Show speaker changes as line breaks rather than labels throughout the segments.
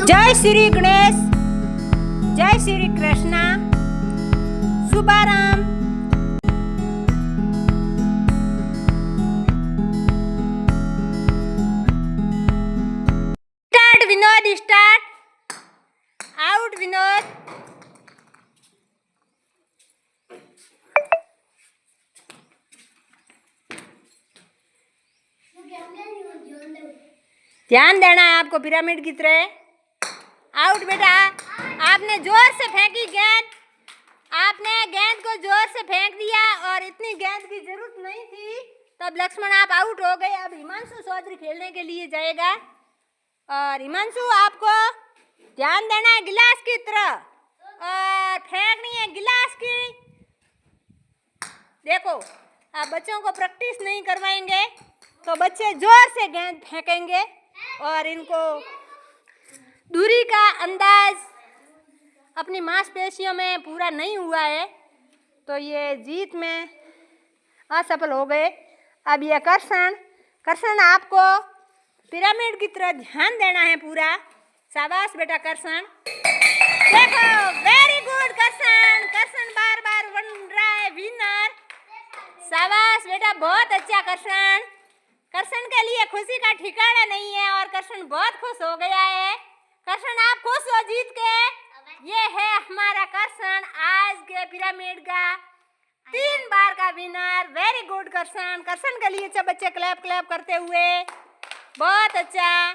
जय श्री गणेश, जय श्री कृष्णा, शुभाराम। Start Vinod, start. Out Vinod. ध्यान देना है आपको पिरामिड की तरह। आउट बेटा। आपने जोर से फेंकी गेंद, आपने गेंद को जोर से फेंक दिया और इतनी गेंद की जरूरत नहीं थी, तब लक्ष्मण आप आउट हो गए। अब हिमांशु चौधरी खेलने के लिए जाएगा और हिमांशु आपको ध्यान देना है गिलास की तरफ और फेंकनी है गिलास की। देखो, आप बच्चों को प्रैक्टिस नहीं करवाएंगे तो बच्चे जोर से गेंद फेंकेंगे और इनको दूरी का अंदाज अपनी मांसपेशियों में पूरा नहीं हुआ है, तो ये जीत में असफल हो गए। अब ये कर्षण आपको पिरामिड की तरह ध्यान देना है पूरा। शाबाश बेटा कर्षण। देखो, वेरी गुड कर्षण। कर्षण बार बार बन रहा है विनर। शाबाश बेटा, बहुत अच्छा कर्षण। कर्षण के लिए खुशी का ठिकाना नहीं है और कर्षण बहुत खुश हो गया है। कर्षण आप खुश हो जीत के। ये है हमारा कर्षण, आज के पिरामिड का 3 बार का विनर। वेरी गुड कर्षण। कर्षण के लिए सब बच्चे क्लैप क्लैप करते हुए, बहुत अच्छा,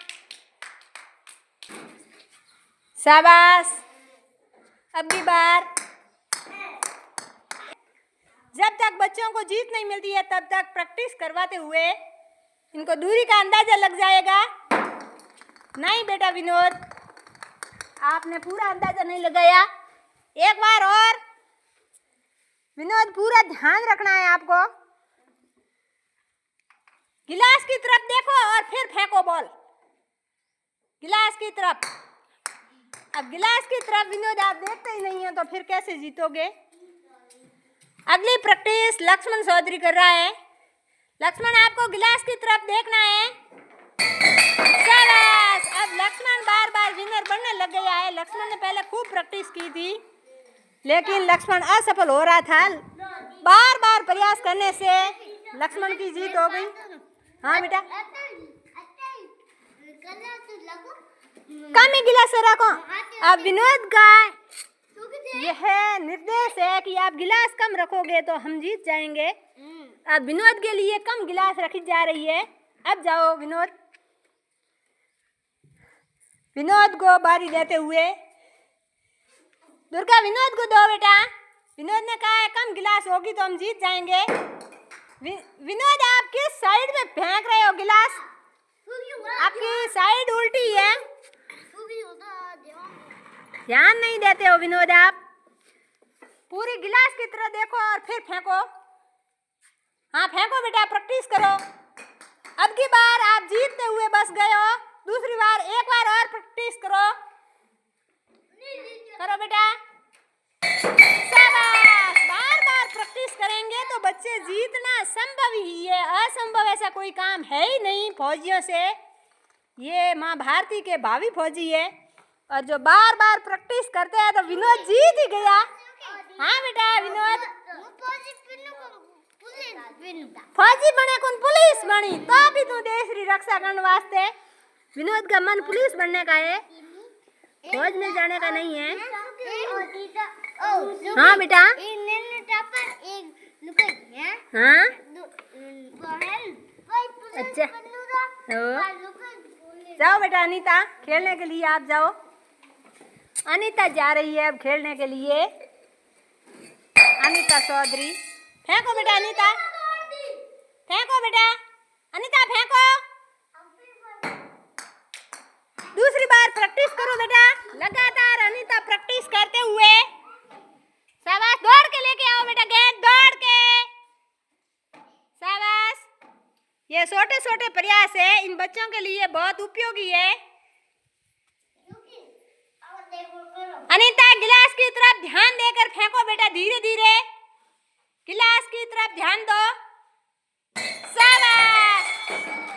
शाबाश। अब की बार जब तक बच्चों को जीत नहीं मिलती है तब तक प्रैक्टिस करवाते हुए इनको दूरी का अंदाजा लग जाएगा। नहीं बेटा विनोद, आपने पूरा अंदाजा नहीं लगाया। एक बार और विनोद, पूरा ध्यान रखना है आपको। गिलास की तरफ देखो और फिर फेंको बॉल गिलास की तरफ। अब गिलास की तरफ विनोद आप देखते ही नहीं है तो फिर कैसे जीतोगे। अगली प्रैक्टिस लक्ष्मण चौधरी कर रहा है। लक्ष्मण आपको गिलास की तरफ देखना है। शाबाश। अब लक्ष्मण बार बार विनर बनने लग गया है। लक्ष्मण ने पहले खूब प्रैक्टिस की थी लेकिन लक्ष्मण असफल हो रहा था। बार बार प्रयास करने से लक्ष्मण की जीत हो गई। हाँ बेटा, कम ही गिलास रखो। अब विनोद का यह निर्देश है कि आप गिलास कम रखोगे तो हम जीत जाएंगे। अब विनोद के लिए कम गिलास रखी जा रही है। अब जाओ विनोद। विनोद को बारी देते हुए दुर्गा, विनोद को दो बेटा। विनोद ने कहा है कम गिलास होगी तो हम जीत जाएंगे। विनोद आप किस साइड में फेंक रहे हो गिलास? आपकी साइड उल्टी है, ध्यान नहीं देते हो विनोद। आप पूरी गिलास की तरह देखो और फिर फेंको। हाँ फेंको बेटा, प्रैक्टिस करो। अब की बार आप जीतते हुए बस गए हो। दूसरी बार एक बार और प्रैक्टिस करो। करो बेटा, शाबाश। बार बार प्रैक्टिस करेंगे तो बच्चे जीतना संभव ही है। असंभव ऐसा कोई काम है ही नहीं फौजियों से। ये माँ भारती के भावी फौजी है और जो बार बार प्रैक्टिस करते हैं तो विनोद जीत ही गया। हाँ बेटा विनोद, फौजी बने कौन पुलिस बनी तो भी तू देश री रक्षा करने वास्ते। विनोद का मन पुलिस बनने का है, फौज में जाने का नहीं है। हाँ बेटा, हाँ अच्छा, जाओ बेटा अनीता, खेलने के लिए आप जाओ। अनीता जा रही है अब खेलने के लिए। अनीता चौधरी, फेंको बेटा अनीता, फेंको बेटा अनीता, फेंको। दूसरी बार प्रैक्टिस करो बेटा, लगातार अनीता प्रैक्टिस करते हुए। शाबाश, दौड़ के लेके आओ बेटा गेंद, दौड़ के। शाबाश। ये छोटे छोटे प्रयास है, इन बच्चों के लिए बहुत उपयोगी है। अनीता गिलास की तरफ ध्यान देकर फेंको बेटा, धीरे धीरे गिलास की तरफ ध्यान दो। शाबाश।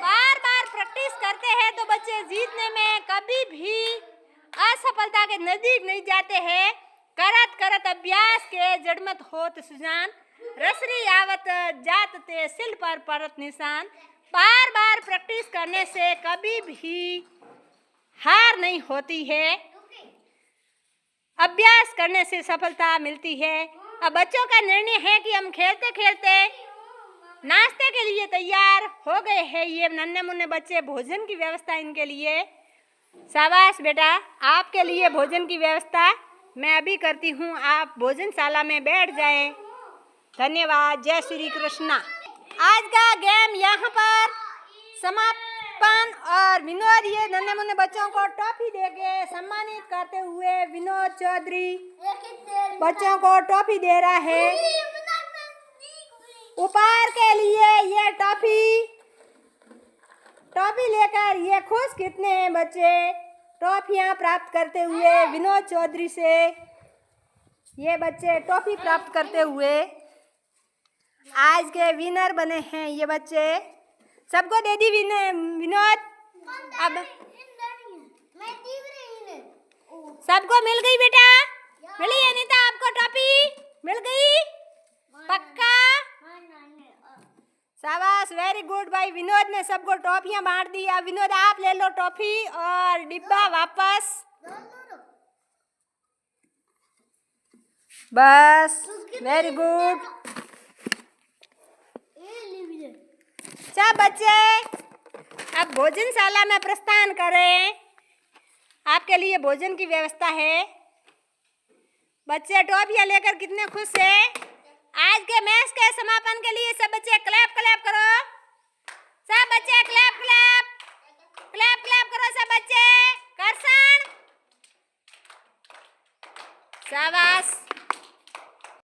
बार बार प्रैक्टिस करते हैं तो बच्चे जीतने में कभी भी असफलता के नजदीक नहीं जाते हैं। करत करत अभ्यास के जड़मत होत सुजान, रसरी आवत जात ते सिल पर परत निशान। बार बार प्रैक्टिस करने से कभी भी हार नहीं होती है, अभ्यास करने से सफलता मिलती है। अब बच्चों का निर्णय है कि हम खेलते खेलते नाश्ते के लिए तैयार हो गए हैं। ये नन्हे मुन्ने बच्चे, भोजन की व्यवस्था इनके लिए। शाबाश बेटा, आपके लिए भोजन की व्यवस्था मैं अभी करती हूँ, आप भोजनशाला में बैठ जाएं। धन्यवाद। जय श्री कृष्णा। आज का गेम यहाँ पर समापन। और विनोद ये नन्हे मुन्ने बच्चों को टॉफी देके सम्मानित करते हुए विनोद चौधरी बच्चों को टॉफी दे रहा है। उपहार के लिए ये टॉफी लेकर ये खुश कितने हैं बच्चे टॉफियाँ प्राप्त करते हुए विनोद चौधरी से। ये बच्चे टॉफी प्राप्त करते हुए आज के विनर बने हैं। ये बच्चे सबको दे दी विनोद। अब सबको मिल गई बेटा, मिली अनीता, आपको टॉफी मिल गई पक्का? शाबाश, वेरी गुड भाई। विनोद ने सबको टॉफियां बांट दी। अब विनोद आप ले लो टॉफी और डिब्बा वापस। बस, वेरी गुड। सब बच्चे अब भोजनशाला में प्रस्थान करें। आपके लिए भोजन की व्यवस्था है। बच्चे टॉफियां लेकर कितने खुश हैं। आज के मैच के समापन के लिए सब बच्चे क्लैप क्लैप करो। सब बच्चे क्लैप क्लैप क्लैप क्लैप करो। सब बच्चे कर्षण, शाबाश।